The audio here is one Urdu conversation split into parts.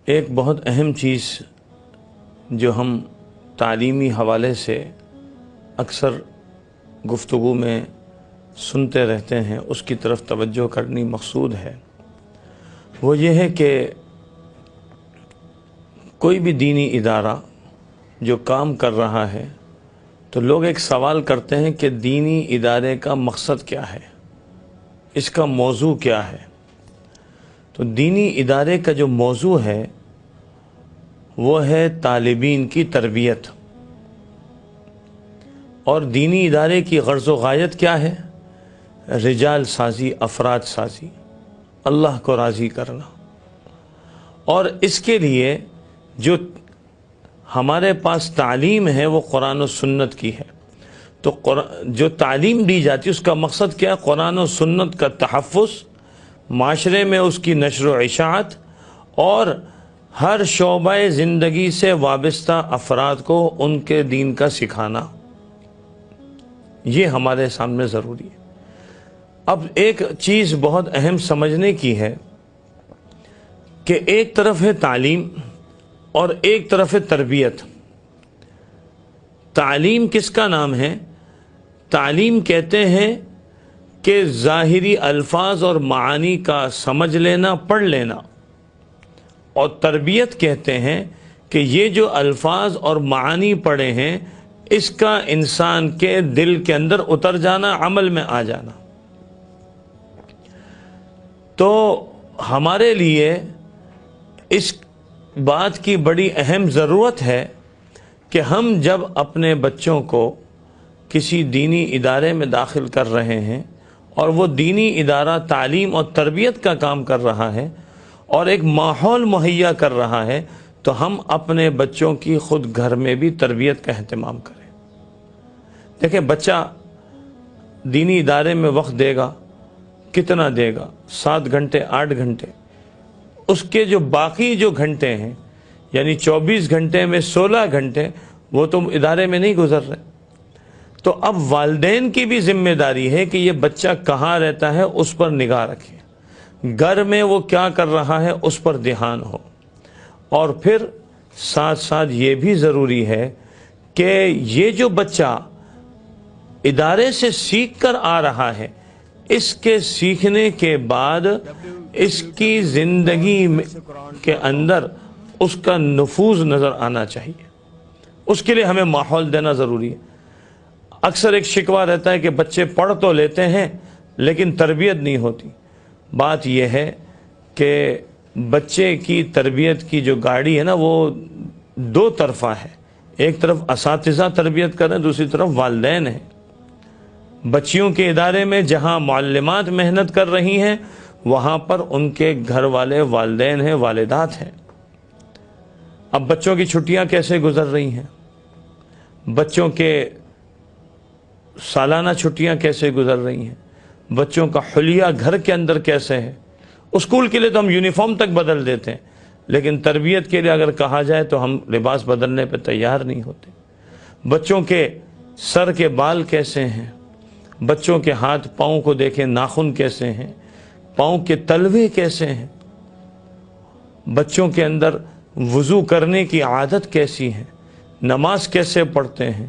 ایک بہت اہم چیز جو ہم تعلیمی حوالے سے اکثر گفتگو میں سنتے رہتے ہیں، اس کی طرف توجہ کرنی مقصود ہے، وہ یہ ہے کہ کوئی بھی دینی ادارہ جو کام کر رہا ہے تو لوگ ایک سوال کرتے ہیں کہ دینی ادارے کا مقصد کیا ہے، اس کا موضوع کیا ہے۔ تو دینی ادارے کا جو موضوع ہے وہ ہے طالبین کی تربیت، اور دینی ادارے کی غرض و غایت کیا ہے؟ رجال سازی، افراد سازی، اللہ کو راضی کرنا۔ اور اس کے لیے جو ہمارے پاس تعلیم ہے وہ قرآن و سنت کی ہے، تو جو تعلیم دی جاتی ہے اس کا مقصد کیا ہے؟ قرآن و سنت کا تحفظ، معاشرے میں اس کی نشر و اشاعت، اور ہر شعبہ زندگی سے وابستہ افراد کو ان کے دین کا سکھانا، یہ ہمارے سامنے ضروری ہے۔ اب ایک چیز بہت اہم سمجھنے کی ہے کہ ایک طرف ہے تعلیم اور ایک طرف ہے تربیت۔ تعلیم کس کا نام ہے؟ تعلیم کہتے ہیں کہ ظاہری الفاظ اور معانی کا سمجھ لینا، پڑھ لینا، اور تربیت کہتے ہیں کہ یہ جو الفاظ اور معانی پڑھے ہیں اس کا انسان کے دل کے اندر اتر جانا، عمل میں آ جانا۔ تو ہمارے لیے اس بات کی بڑی اہم ضرورت ہے کہ ہم جب اپنے بچوں کو کسی دینی ادارے میں داخل کر رہے ہیں اور وہ دینی ادارہ تعلیم اور تربیت کا کام کر رہا ہے اور ایک ماحول مہیا کر رہا ہے، تو ہم اپنے بچوں کی خود گھر میں بھی تربیت کا اہتمام کریں۔ دیکھیں، بچہ دینی ادارے میں وقت دے گا، کتنا دے گا؟ 7 گھنٹے، 8 گھنٹے۔ اس کے جو باقی جو گھنٹے ہیں، یعنی 24 گھنٹے میں 16 گھنٹے وہ تو ادارے میں نہیں گزر رہے۔ تو اب والدین کی بھی ذمہ داری ہے کہ یہ بچہ کہاں رہتا ہے اس پر نگاہ رکھیں، گھر میں وہ کیا کر رہا ہے اس پر دھیان ہو، اور پھر ساتھ ساتھ یہ بھی ضروری ہے کہ یہ جو بچہ ادارے سے سیکھ کر آ رہا ہے، اس کے سیکھنے کے بعد اس کی زندگی کے اندر اس کا نفوذ نظر آنا چاہیے۔ اس کے لیے ہمیں ماحول دینا ضروری ہے۔ اکثر ایک شکوہ رہتا ہے کہ بچے پڑھ تو لیتے ہیں لیکن تربیت نہیں ہوتی۔ بات یہ ہے کہ بچے کی تربیت کی جو گاڑی ہے نا، وہ 2 طرفہ ہے۔ ایک طرف اساتذہ تربیت کر رہے ہیں، دوسری طرف والدین ہیں۔ بچیوں کے ادارے میں جہاں معلمات محنت کر رہی ہیں، وہاں پر ان کے گھر والے والدین ہیں، والدات ہیں۔ اب بچوں کی چھٹیاں کیسے گزر رہی ہیں، بچوں کے سالانہ چھٹیاں کیسے گزر رہی ہیں، بچوں کا حلیہ گھر کے اندر کیسے ہے۔ اسکول کے لیے تو ہم یونیفارم تک بدل دیتے ہیں، لیکن تربیت کے لیے اگر کہا جائے تو ہم لباس بدلنے پہ تیار نہیں ہوتے۔ بچوں کے سر کے بال کیسے ہیں، بچوں کے ہاتھ پاؤں کو دیکھیں، ناخن کیسے ہیں، پاؤں کے تلوے کیسے ہیں، بچوں کے اندر وضو کرنے کی عادت کیسی ہے، نماز کیسے پڑھتے ہیں،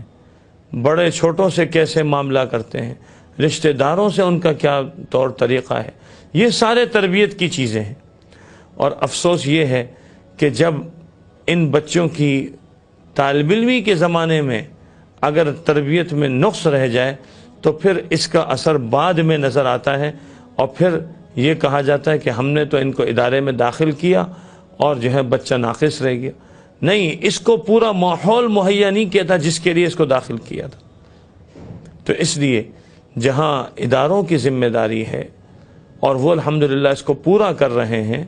بڑے چھوٹوں سے کیسے معاملہ کرتے ہیں، رشتہ داروں سے ان کا کیا طور طریقہ ہے۔ یہ سارے تربیت کی چیزیں ہیں۔ اور افسوس یہ ہے کہ جب ان بچوں کی طالب علمی کے زمانے میں اگر تربیت میں نقص رہ جائے تو پھر اس کا اثر بعد میں نظر آتا ہے، اور پھر یہ کہا جاتا ہے کہ ہم نے تو ان کو ادارے میں داخل کیا اور جو ہے بچہ ناقص رہ گیا۔ نہیں، اس کو پورا ماحول مہیا نہیں کیا تھا جس کے لیے اس کو داخل کیا تھا۔ تو اس لیے جہاں اداروں کی ذمہ داری ہے اور وہ الحمدللہ اس کو پورا کر رہے ہیں،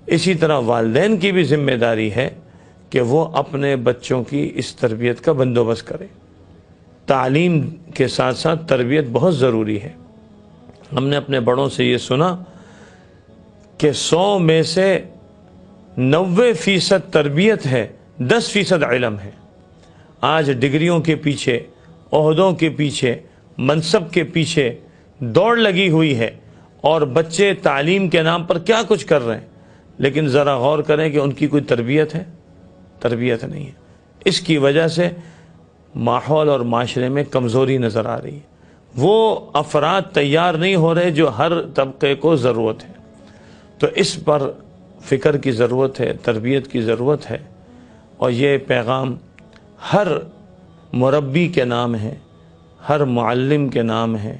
اسی طرح والدین کی بھی ذمہ داری ہے کہ وہ اپنے بچوں کی اس تربیت کا بندوبست کرے۔ تعلیم کے ساتھ ساتھ تربیت بہت ضروری ہے۔ ہم نے اپنے بڑوں سے یہ سنا کہ 100 میں سے 90% تربیت ہے، 10% علم ہے۔ آج ڈگریوں کے پیچھے، عہدوں کے پیچھے، منصب کے پیچھے دوڑ لگی ہوئی ہے، اور بچے تعلیم کے نام پر کیا کچھ کر رہے ہیں۔ لیکن ذرا غور کریں کہ ان کی کوئی تربیت ہے؟ تربیت نہیں ہے۔ اس کی وجہ سے ماحول اور معاشرے میں کمزوری نظر آ رہی ہے۔ وہ افراد تیار نہیں ہو رہے جو ہر طبقے کو ضرورت ہے۔ تو اس پر فکر کی ضرورت ہے، تربیت کی ضرورت ہے، اور یہ پیغام ہر مربی کے نام ہے، ہر معلم کے نام ہے،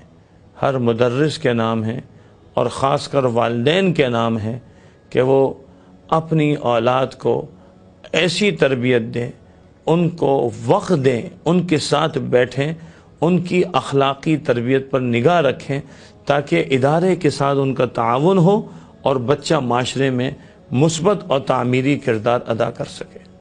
ہر مدرس کے نام ہے، اور خاص کر والدین کے نام ہے کہ وہ اپنی اولاد کو ایسی تربیت دیں، ان کو وقت دیں، ان کے ساتھ بیٹھیں، ان کی اخلاقی تربیت پر نگاہ رکھیں، تاکہ ادارے کے ساتھ ان کا تعاون ہو اور بچہ معاشرے میں مثبت اور تعمیری کردار ادا کر سکے۔